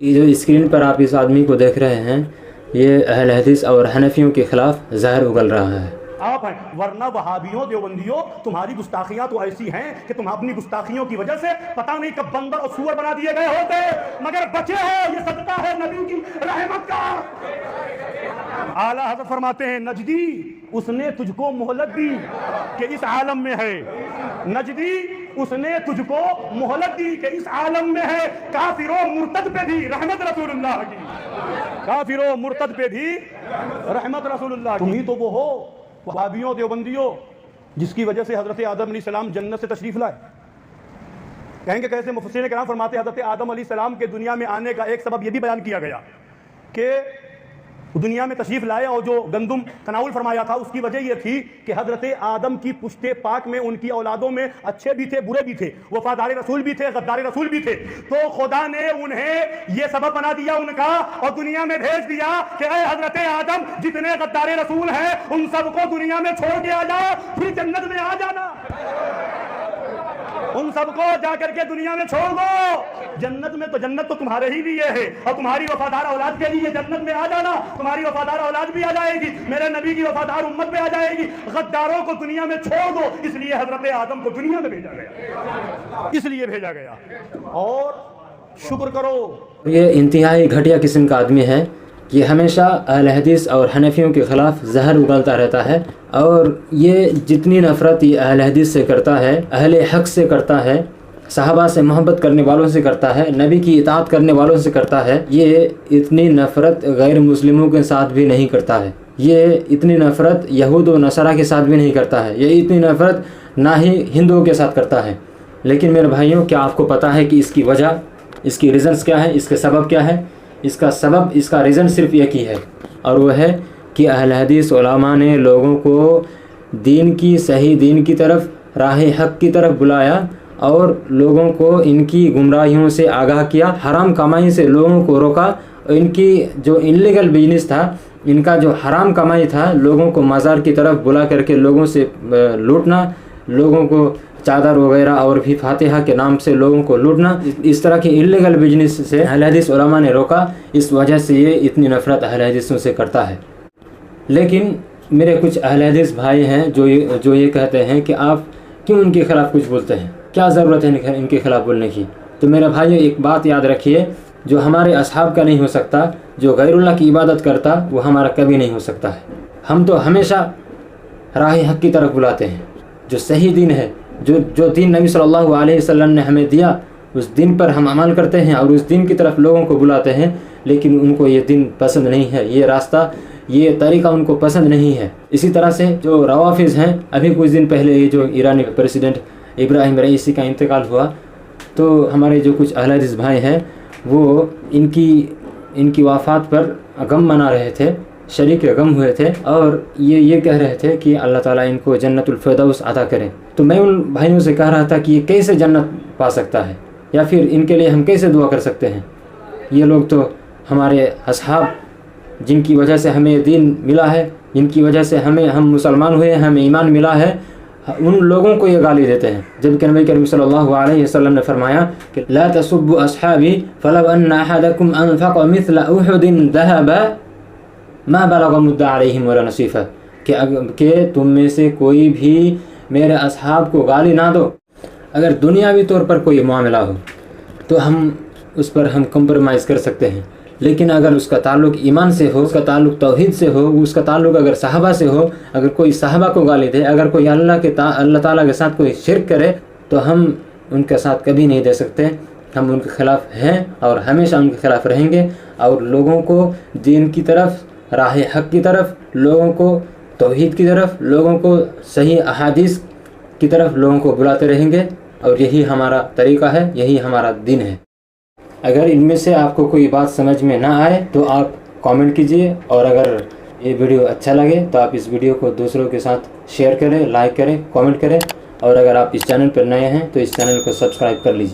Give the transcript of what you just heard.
یہ جو اسکرین پر آپ اس آدمی کو دیکھ رہے ہیں، یہ اہل حدیث اور حنفیوں کے خلاف زہر اگل رہا ہے۔ آپ ہیں، ورنہ وہابیوں دیوبندیوں تمہاری گستاخیاں تو ایسی ہیں کہ تم اپنی گستاخیوں کی وجہ سے پتہ نہیں کب بندر اور سور بنا دیے گئے ہوتے، مگر بچے ہو، یہ صدقہ ہے نبی کی رحمت کا۔ اعلیٰ حضرت فرماتے ہیں نجدی اس نے تجھ کو مہلت دی کہ اس عالم میں ہے، نجدی اس نے تجھ کو مہلت دی کہ اس عالم میں ہے، کافر و مرتد پہ بھی رحمت رسول اللہ کی، کافر و مرتد پہ بھی رحمت رسول اللہ کی۔ تم ہی تو وہ ہو وہابیوں دیوبندیوں جس کی وجہ سے حضرت آدم علیہ السلام جنت سے تشریف لائے۔ کہیں گے کیسے؟ مفسرین کرام فرماتے ہیں حضرت آدم علیہ السلام کے دنیا میں آنے کا ایک سبب یہ بھی بیان کیا گیا کہ دنیا میں تشریف لائے اور جو گندم تناول فرمایا تھا اس کی وجہ یہ تھی کہ حضرت آدم کی پشت پاک میں ان کی اولادوں میں اچھے بھی تھے برے بھی تھے، وفادار رسول بھی تھے غدار رسول بھی تھے، تو خدا نے انہیں یہ سبب بنا دیا ان کا اور دنیا میں بھیج دیا کہ اے حضرت آدم جتنے غدار رسول ہیں ان سب کو دنیا میں چھوڑ کے آ جاؤ، پھر جنت میں آ جانا، ان سب کو جا کر کے دنیا میں چھوڑ دو، جنت میں تو جنت تو تمہارے ہی لیے ہے اور تمہاری وفادار اولاد کے لیے، جنت میں آ جانا، تمہاری وفادار اولاد بھی آ جائے گی، میرے نبی کی وفادار امت بھی آ جائے گی، غداروں کو دنیا میں چھوڑ دو۔ اس لیے حضرت آدم کو دنیا میں بھیجا گیا، اس لیے بھیجا گیا۔ اور شکر کرو، یہ انتہائی گھٹیا قسم کا آدمی ہے، یہ ہمیشہ اہل حدیث اور حنفیوں کے خلاف زہر اگلتا رہتا ہے، اور یہ جتنی نفرت یہ اہل حدیث سے کرتا ہے، اہل حق سے کرتا ہے، صحابہ سے محبت کرنے والوں سے کرتا ہے، نبی کی اطاعت کرنے والوں سے کرتا ہے، یہ اتنی نفرت غیر مسلموں کے ساتھ بھی نہیں کرتا ہے، یہ اتنی نفرت یہود و نصارہ کے ساتھ بھی نہیں کرتا ہے، یہ اتنی نفرت نہ ہی ہندوؤں کے ساتھ کرتا ہے۔ لیکن میرے بھائیوں، کیا آپ کو پتہ ہے کہ اس کی وجہ، اس کی ریزنز کیا ہے، اس کے سبب کیا ہے؟ اس کا سبب، اس کا ریزن صرف ایک ہی ہے، اور وہ ہے کہ اہل حدیث علماء نے لوگوں کو دین کی، صحیح دین کی طرف، راہ حق کی طرف بلایا اور لوگوں کو ان کی گمراہیوں سے آگاہ کیا، حرام کمائی سے لوگوں کو روکا، ان کی جو انلیگل بزنس تھا، ان کا جو حرام کمائی تھا، لوگوں کو مزار کی طرف بلا کر کے لوگوں سے لوٹنا، لوگوں کو چادر وغیرہ اور بھی فاتحہ کے نام سے لوگوں کو لوٹنا، اس طرح کی انلیگل بزنس سے اہل حدیث علماء نے روکا، اس وجہ سے یہ اتنی نفرت اہل حدیثوں سے کرتا ہے۔ لیکن میرے کچھ اہل حدیث بھائی ہیں جو یہ کہتے ہیں کہ آپ کیوں ان کے خلاف کچھ بولتے ہیں، کیا ضرورت ہے ان کے خلاف بولنے کی؟ تو میرے بھائیو، ایک بات یاد رکھیے، جو ہمارے اصحاب کا نہیں ہو سکتا، جو غیر اللہ کی عبادت کرتا، وہ ہمارا کبھی نہیں ہو سکتا ہے۔ ہم تو ہمیشہ راہ حق کی طرف بلاتے ہیں، جو صحیح دین ہے، جو دین نبی صلی اللہ علیہ وسلم نے ہمیں دیا، اس دین پر ہم عمل کرتے ہیں اور اس دین کی طرف لوگوں کو بلاتے ہیں، لیکن ان کو یہ دین پسند نہیں ہے، یہ راستہ، یہ طریقہ ان کو پسند نہیں ہے۔ اسی طرح سے جو روافظ ہیں، ابھی کچھ دن پہلے یہ جو ایرانی پریسیڈنٹ ابراہیم رئیسی کا انتقال ہوا، تو ہمارے جو کچھ اہل حدیث بھائی ہیں وہ ان کی وفات پر غم منا رہے تھے، شریک غم ہوئے تھے، اور یہ کہہ رہے تھے کہ اللہ تعالیٰ ان کو جنت الفردوس عطا کرے۔ تو میں ان بھائیوں سے کہہ رہا تھا کہ یہ کیسے جنت پا سکتا ہے، یا پھر ان کے لیے ہم کیسے دعا کر سکتے ہیں؟ یہ لوگ تو ہمارے اصحاب، جن کی وجہ سے ہمیں دین ملا ہے، جن کی وجہ سے ہم مسلمان ہوئے ہیں، ہمیں ایمان ملا ہے، ان لوگوں کو یہ گالی دیتے ہیں، جبکہ نبی کریم صلی اللہ علیہ وسلم نے فرمایا کہ لا تسبوا اصحابی فلو ان احدکم انفق مثل احد ذهبا ما بلغ مد علیہم ولا نصیفہ، کہ تم میں سے کوئی بھی میرے اصحاب کو گالی نہ دو۔ اگر دنیاوی طور پر کوئی معاملہ ہو تو ہم اس پر کمپرومائز کر سکتے ہیں، لیکن اگر اس کا تعلق ایمان سے ہو، اس کا تعلق توحید سے ہو، اس کا تعلق اگر صحابہ سے ہو، اگر کوئی صحابہ کو گالی دے، اگر کوئی اللہ تعالیٰ کے ساتھ کوئی شرک کرے، تو ہم ان کے ساتھ کبھی نہیں دے سکتے، ہم ان کے خلاف ہیں اور ہمیشہ ان کے خلاف رہیں گے، اور لوگوں کو دین کی طرف، راہ حق کی طرف، لوگوں کو توحید کی طرف، لوگوں کو صحیح احادیث کی طرف لوگوں کو بلاتے رہیں گے، اور یہی ہمارا طریقہ ہے، یہی ہمارا دین ہے۔ اگر ان میں سے آپ کو کوئی بات سمجھ میں نہ آئے تو آپ کامنٹ کیجئے، اور اگر یہ ویڈیو اچھا لگے تو آپ اس ویڈیو کو دوسروں کے ساتھ شیئر کریں، لائک کریں، کامنٹ کریں، اور اگر آپ اس چینل پر نئے ہیں تو اس چینل کو سبسکرائب کر لیجئے۔